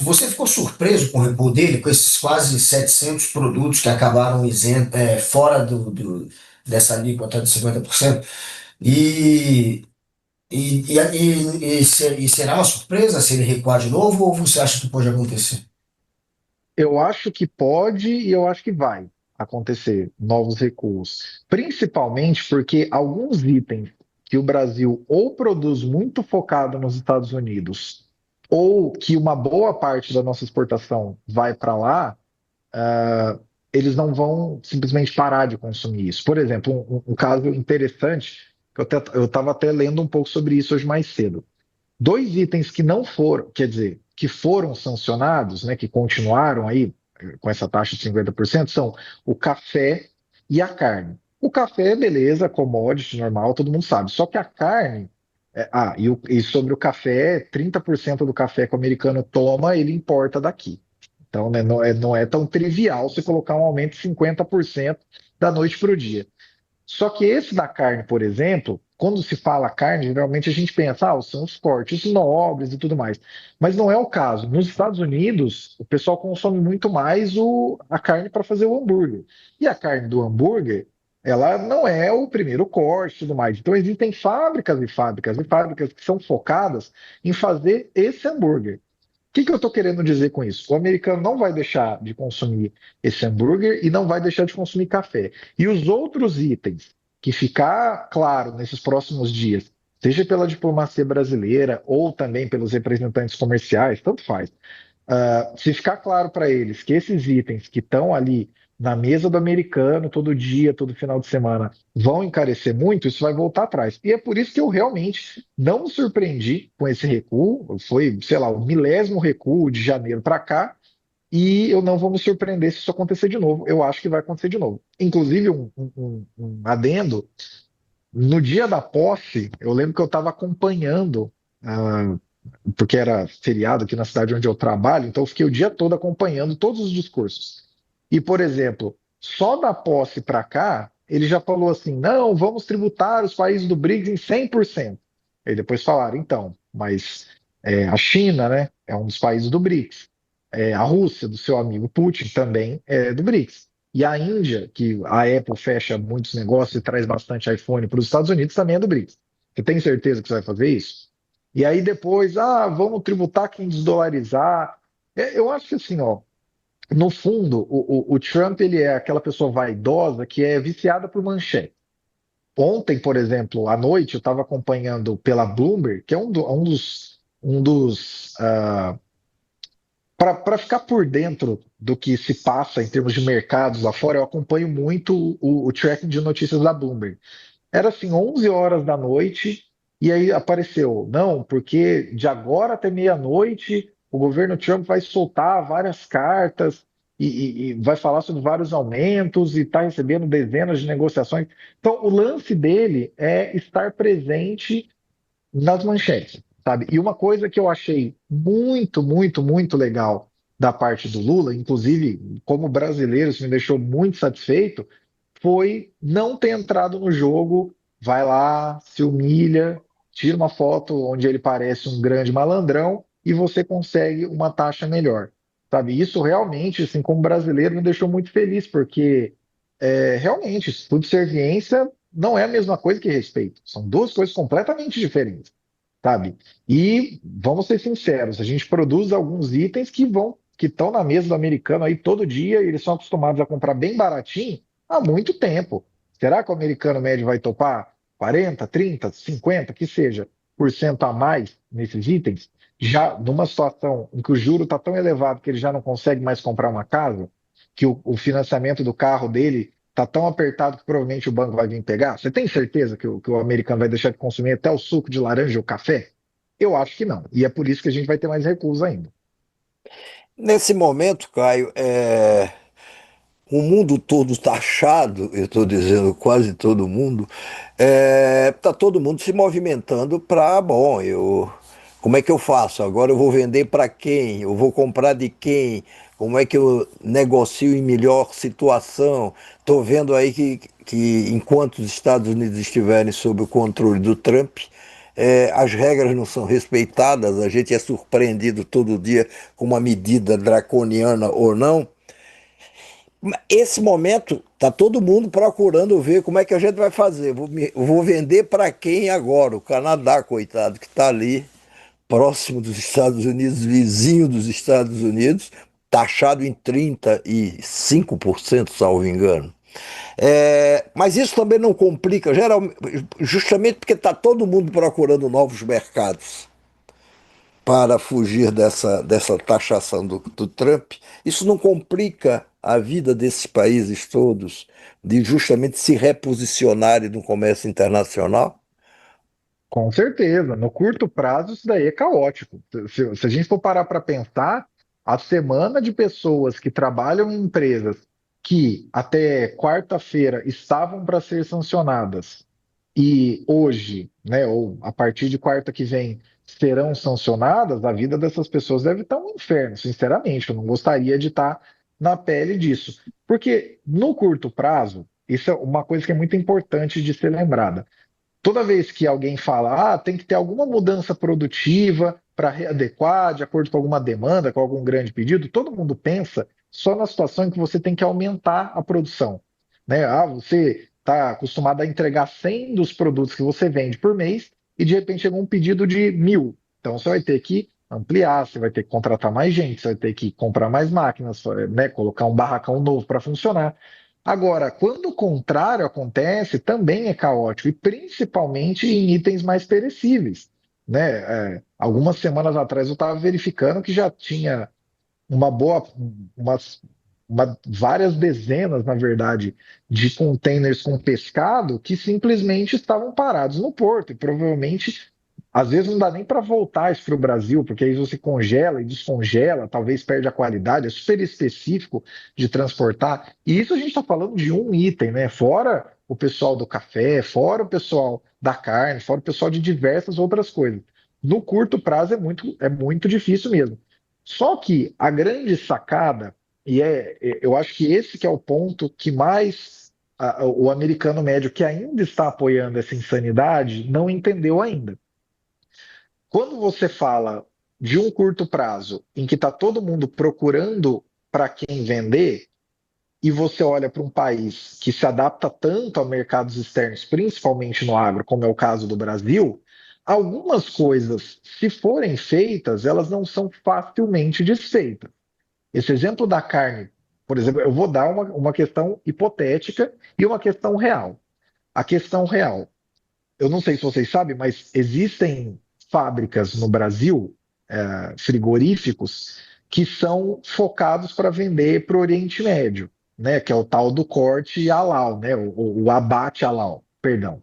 Você ficou surpreso com o recuo dele, com esses quase 700 produtos que acabaram fora dessa alíquota de 50%? E, e será uma surpresa se ele recuar de novo ou você acha que pode acontecer? Eu acho que pode e eu acho que vai acontecer novos recuos, principalmente porque alguns itens que o Brasil ou produz muito focado nos Estados Unidos, ou que uma boa parte da nossa exportação vai para lá, eles não vão simplesmente parar de consumir isso. Por exemplo, um caso interessante, que eu estava até lendo um pouco sobre isso hoje mais cedo. Dois itens que não foram, quer dizer, que foram sancionados, né, que continuaram aí com essa taxa de 50%, são o café e a carne. O café, beleza, commodity normal, todo mundo sabe. Só que a carne, e sobre o café, 30% do café que o americano toma, ele importa daqui. Então, né, não é tão trivial você colocar um aumento de 50% da noite para o dia. Só que esse da carne, por exemplo, quando se fala carne, geralmente a gente pensa, são os cortes nobres e tudo mais. Mas não é o caso. Nos Estados Unidos, o pessoal consome muito mais a carne para fazer o hambúrguer. E a carne do hambúrguer, ela não é o primeiro corte e tudo mais. Então existem fábricas e fábricas e fábricas que são focadas em fazer esse hambúrguer. O que eu estou querendo dizer com isso? O americano não vai deixar de consumir esse hambúrguer e não vai deixar de consumir café. E os outros itens que ficar claro nesses próximos dias, seja pela diplomacia brasileira ou também pelos representantes comerciais, tanto faz. Se ficar claro para eles que esses itens que estão ali na mesa do americano todo dia, todo final de semana, vão encarecer muito, isso vai voltar atrás. E é por isso que eu realmente não me surpreendi com esse recuo. Foi, sei lá, o milésimo recuo de janeiro para cá. E eu não vou me surpreender se isso acontecer de novo. Eu acho que vai acontecer de novo. Inclusive, um adendo: no dia da posse, eu lembro que eu estava acompanhando. ah, Porque era feriado aqui na cidade onde eu trabalho, então eu fiquei o dia todo acompanhando todos os discursos. E, por exemplo, só da posse para cá, ele já falou assim: não, vamos tributar os países do BRICS em 100%. E depois falaram, então, mas a China, né, é um dos países do BRICS. A Rússia, do seu amigo Putin, também é do BRICS. E a Índia, que a Apple fecha muitos negócios e traz bastante iPhone para os Estados Unidos, também é do BRICS. Você tem certeza que você vai fazer isso? E aí depois, vamos tributar quem desdolarizar. Eu acho que assim, ó, no fundo, o Trump ele é aquela pessoa vaidosa que é viciada por manchete. Ontem, por exemplo, à noite, eu estava acompanhando pela Bloomberg, que é um dos para ficar por dentro do que se passa em termos de mercados lá fora, eu acompanho muito o tracking de notícias da Bloomberg. Era assim, 11 horas da noite, e aí apareceu, não, porque de agora até meia-noite o governo Trump vai soltar várias cartas e vai falar sobre vários aumentos e está recebendo dezenas de negociações. Então, o lance dele é estar presente nas manchetes, sabe? E uma coisa que eu achei muito, muito, muito legal da parte do Lula, inclusive como brasileiro, isso me deixou muito satisfeito, foi não ter entrado no jogo, vai lá, se humilha, tira uma foto onde ele parece um grande malandrão e você consegue uma taxa melhor, sabe? Isso realmente, assim, como brasileiro, me deixou muito feliz, porque realmente, subserviência não é a mesma coisa que respeito. São duas coisas completamente diferentes, sabe? E vamos ser sinceros, a gente produz alguns itens que estão na mesa do americano aí todo dia, e eles são acostumados a comprar bem baratinho há muito tempo. Será que o americano médio vai topar 40, 30, 50, que seja, por cento a mais nesses itens? Já numa situação em que o juro está tão elevado que ele já não consegue mais comprar uma casa, que o financiamento do carro dele está tão apertado que provavelmente o banco vai vir pegar? Você tem certeza que o americano vai deixar de consumir até o suco de laranja ou café? Eu acho que não. E é por isso que a gente vai ter mais recursos ainda. Nesse momento, Caio, o mundo todo taxado, eu estou dizendo quase todo mundo, está todo mundo se movimentando para, bom, como é que eu faço? Agora eu vou vender para quem? Eu vou comprar de quem? Como é que eu negocio em melhor situação? Estou vendo aí que enquanto os Estados Unidos estiverem sob o controle do Trump, as regras não são respeitadas, a gente é surpreendido todo dia com uma medida draconiana ou não. Esse momento está todo mundo procurando ver como é que a gente vai fazer. Vou vender para quem agora? O Canadá, coitado, que está ali próximo dos Estados Unidos, vizinho dos Estados Unidos, taxado em 35%, salvo engano. Mas isso também não complica, justamente porque está todo mundo procurando novos mercados para fugir dessa taxação do Trump. Isso não complica a vida desses países todos de justamente se reposicionarem no comércio internacional? Com certeza, no curto prazo isso daí é caótico. Se a gente for parar para pensar, a semana de pessoas que trabalham em empresas que até quarta-feira estavam para ser sancionadas e hoje, né, ou a partir de quarta que vem, serão sancionadas, a vida dessas pessoas deve estar um inferno, sinceramente. Eu não gostaria de estar na pele disso. Porque no curto prazo, isso é uma coisa que é muito importante de ser lembrada. Toda vez que alguém fala, tem que ter alguma mudança produtiva para readequar de acordo com alguma demanda, com algum grande pedido, todo mundo pensa só na situação em que você tem que aumentar a produção, né? Você está acostumado a entregar 100 dos produtos que você vende por mês e de repente chegou um pedido de 1.000. Então você vai ter que ampliar, você vai ter que contratar mais gente, você vai ter que comprar mais máquinas, né? Colocar um barracão novo para funcionar. Agora, quando o contrário acontece, também é caótico, e principalmente em itens mais perecíveis, né? Algumas semanas atrás eu estava verificando que já tinha uma boa, umas, várias dezenas, na verdade, de containers com pescado que simplesmente estavam parados no porto, e provavelmente às vezes não dá nem para voltar isso para o Brasil, porque aí você congela e descongela, talvez perde a qualidade, é super específico de transportar. E isso a gente está falando de um item, né? Fora o pessoal do café, fora o pessoal da carne, fora o pessoal de diversas outras coisas. No curto prazo é muito difícil mesmo. Só que a grande sacada, eu acho que esse que é o ponto que mais o americano médio que ainda está apoiando essa insanidade não entendeu ainda. Quando você fala de um curto prazo em que está todo mundo procurando para quem vender, e você olha para um país que se adapta tanto a mercados externos, principalmente no agro, como é o caso do Brasil, algumas coisas, se forem feitas, elas não são facilmente desfeitas. Esse exemplo da carne, por exemplo, eu vou dar uma questão hipotética e uma questão real. A questão real, eu não sei se vocês sabem, mas existem fábricas no Brasil, frigoríficos, que são focados para vender para o Oriente Médio, né? Que é o tal do corte halal, né? O abate halal, perdão.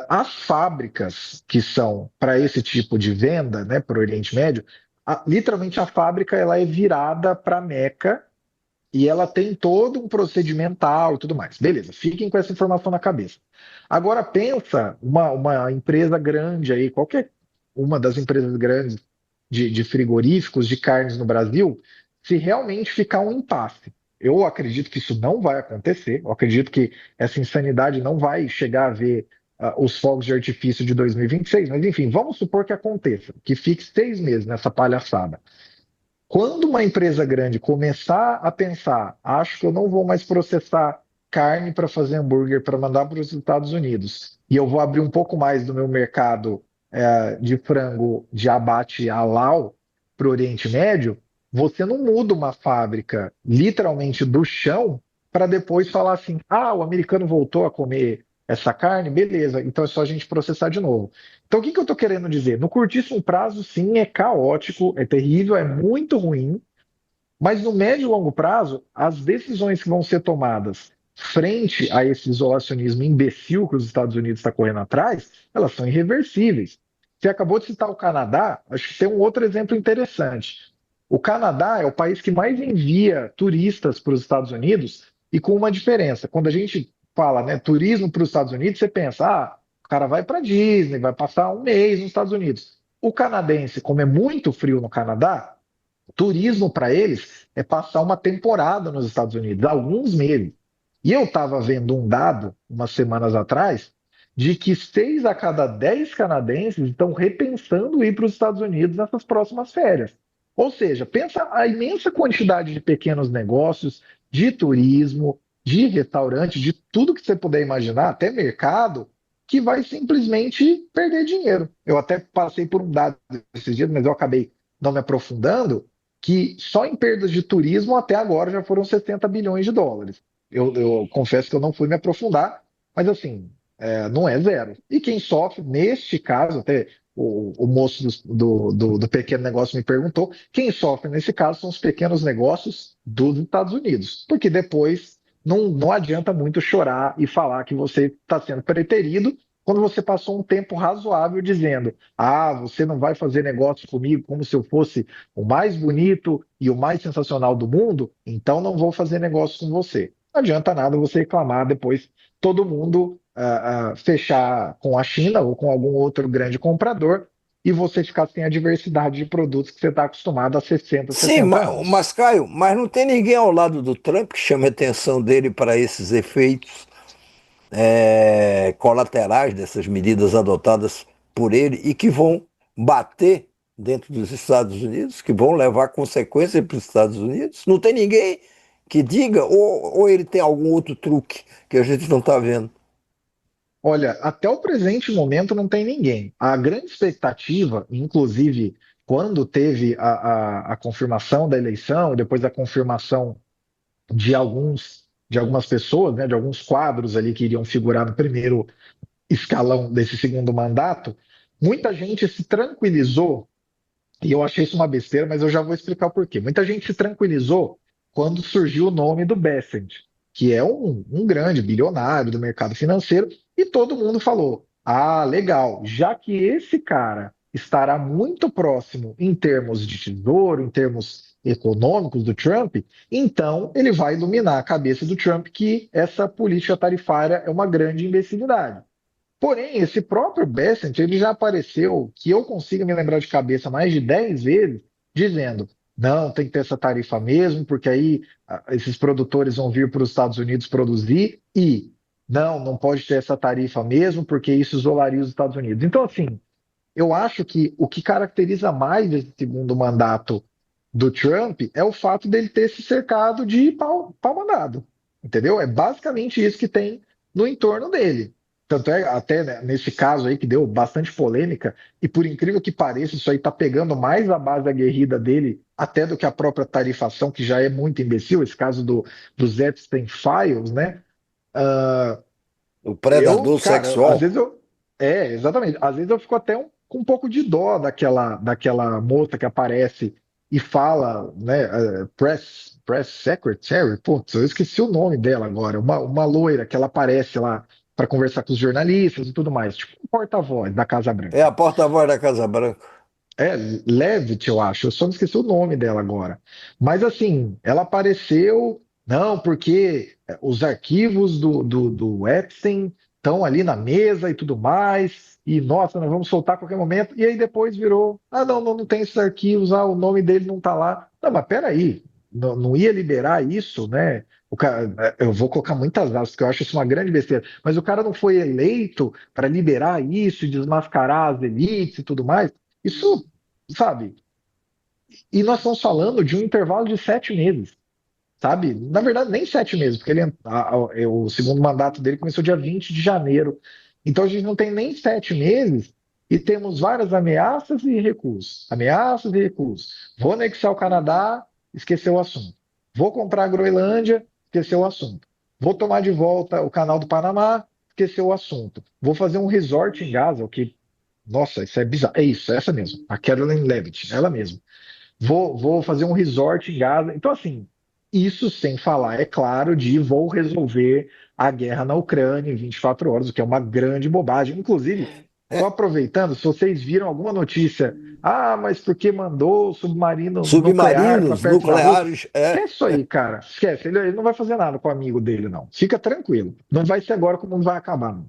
As fábricas que são para esse tipo de venda, né, para o Oriente Médio, literalmente a fábrica ela é virada para Meca e ela tem todo um procedimental e tudo mais. Beleza, fiquem com essa informação na cabeça. Agora pensa uma empresa grande aí, qualquer uma das empresas grandes de frigoríficos, de carnes no Brasil, se realmente ficar um impasse. Eu acredito que isso não vai acontecer, eu acredito que essa insanidade não vai chegar a ver os fogos de artifício de 2026, mas enfim, vamos supor que aconteça, que fique 6 meses nessa palhaçada. Quando uma empresa grande começar a pensar, acho que eu não vou mais processar carne para fazer hambúrguer para mandar para os Estados Unidos, e eu vou abrir um pouco mais do meu mercado de frango de abate halal para o Oriente Médio, você não muda uma fábrica literalmente do chão para depois falar assim: o americano voltou a comer essa carne, beleza, então é só a gente processar de novo. Então, o que eu estou querendo dizer? No curtíssimo prazo, sim, é caótico, é terrível, é muito ruim, mas no médio e longo prazo, as decisões que vão ser tomadas frente a esse isolacionismo imbecil que os Estados Unidos está correndo atrás, elas são irreversíveis. Você acabou de citar o Canadá, acho que tem um outro exemplo interessante. O Canadá é o país que mais envia turistas para os Estados Unidos e com uma diferença. Quando a gente fala, né, turismo para os Estados Unidos, você pensa, o cara vai para Disney, vai passar um mês nos Estados Unidos. O canadense, como é muito frio no Canadá, turismo para eles é passar uma temporada nos Estados Unidos, alguns meses. E eu estava vendo um dado umas semanas atrás de que 6 a cada 10 canadenses estão repensando ir para os Estados Unidos nessas próximas férias. Ou seja, pensa a imensa quantidade de pequenos negócios, de turismo, de restaurante, de tudo que você puder imaginar, até mercado, que vai simplesmente perder dinheiro. Eu até passei por um dado esses dias, mas eu acabei não me aprofundando, que só em perdas de turismo até agora já foram 60 bilhões de dólares. Eu confesso que eu não fui me aprofundar, mas assim, não é zero. E quem sofre, neste caso, até o moço do pequeno negócio me perguntou, quem sofre nesse caso são os pequenos negócios dos Estados Unidos, porque depois não adianta muito chorar e falar que você está sendo preterido quando você passou um tempo razoável dizendo: ah, você não vai fazer negócio comigo como se eu fosse o mais bonito e o mais sensacional do mundo, então não vou fazer negócio com você. Não adianta nada você reclamar depois todo mundo fechar com a China ou com algum outro grande comprador e você ficar sem a diversidade de produtos que você está acostumado há 60, Sim, 70 anos. mas Caio, mas não tem ninguém ao lado do Trump que chame a atenção dele para esses efeitos colaterais dessas medidas adotadas por ele e que vão bater dentro dos Estados Unidos, que vão levar consequências para os Estados Unidos. Não tem ninguém que diga, ou ele tem algum outro truque que a gente não está vendo. Olha, até o presente momento não tem ninguém. A grande expectativa, inclusive quando teve a confirmação da eleição, depois da confirmação de algumas pessoas, né, de alguns quadros ali que iriam figurar no primeiro escalão desse segundo mandato, muita gente se tranquilizou, e eu achei isso uma besteira, mas eu já vou explicar o porquê. Muita gente se tranquilizou quando surgiu o nome do Bessent, que é um grande bilionário do mercado financeiro, e todo mundo falou: ah, legal, já que esse cara estará muito próximo em termos de tesouro, em termos econômicos do Trump, então ele vai iluminar a cabeça do Trump que essa política tarifária é uma grande imbecilidade. Porém, esse próprio Bessent, ele já apareceu, que eu consiga me lembrar de cabeça mais de 10 vezes, dizendo: não, tem que ter essa tarifa mesmo, porque aí esses produtores vão vir para os Estados Unidos produzir, e não pode ter essa tarifa mesmo, porque isso isolaria os Estados Unidos. Então, assim, eu acho que o que caracteriza mais esse segundo mandato do Trump é o fato dele ter se cercado de pau mandado, entendeu? É basicamente isso que tem no entorno dele. Tanto é, até né, nesse caso aí que deu bastante polêmica, e por incrível que pareça, isso aí tá pegando mais a base aguerrida dele até do que a própria tarifação, que já é muito imbecil, esse caso dos Epstein Files, né? Ah, O predador cara, às sexual. vezes eu. Exatamente. Às vezes eu fico até com um pouco de dó daquela moça que aparece e fala, né? Press Secretary, putz, eu esqueci o nome dela agora. Uma loira que ela aparece lá para conversar com os jornalistas e tudo mais. Tipo um porta-voz da Casa É a Branca. porta-voz da Casa Branca. É, Levitt, eu acho. Eu só me esqueci o nome dela agora. Mas assim, ela apareceu, não, porque os arquivos do Epstein estão ali na mesa e tudo mais. E nossa, nós vamos soltar a qualquer momento. E aí depois virou, não tem esses arquivos, o nome dele não tá lá. Não, mas peraí, não ia liberar isso, né? Eu vou colocar muitas aspas, porque eu acho isso uma grande besteira. Mas o cara não foi eleito para liberar isso, e desmascarar as elites e tudo mais. Isso, sabe? E nós estamos falando de um intervalo de 7 meses, sabe? Na verdade, nem 7 meses, porque o segundo mandato dele começou dia 20 de janeiro. Então a gente não tem nem 7 meses e temos várias ameaças e recuos. Ameaças e recuos. Vou anexar o Canadá, esqueceu o assunto. Vou comprar a Groenlândia, esqueceu o assunto. Vou tomar de volta o Canal do Panamá, esqueceu o assunto. Vou fazer um resort em Gaza, o que nossa, isso é bizarro. É isso, é essa mesmo. A Caroline Levitt, ela mesma. Vou fazer um resort em Gaza. Então, assim, isso sem falar, é claro, de vou resolver a guerra na Ucrânia em 24 horas, o que é uma grande bobagem. Inclusive, só É, aproveitando, se vocês viram alguma notícia, mas porque mandou submarino nuclear para submarinos perto da Rússia? nucleares. Esquece isso aí, cara. Esquece. Ele não vai fazer nada com o amigo dele, não. Fica tranquilo. Não vai ser agora que o mundo vai acabar, não.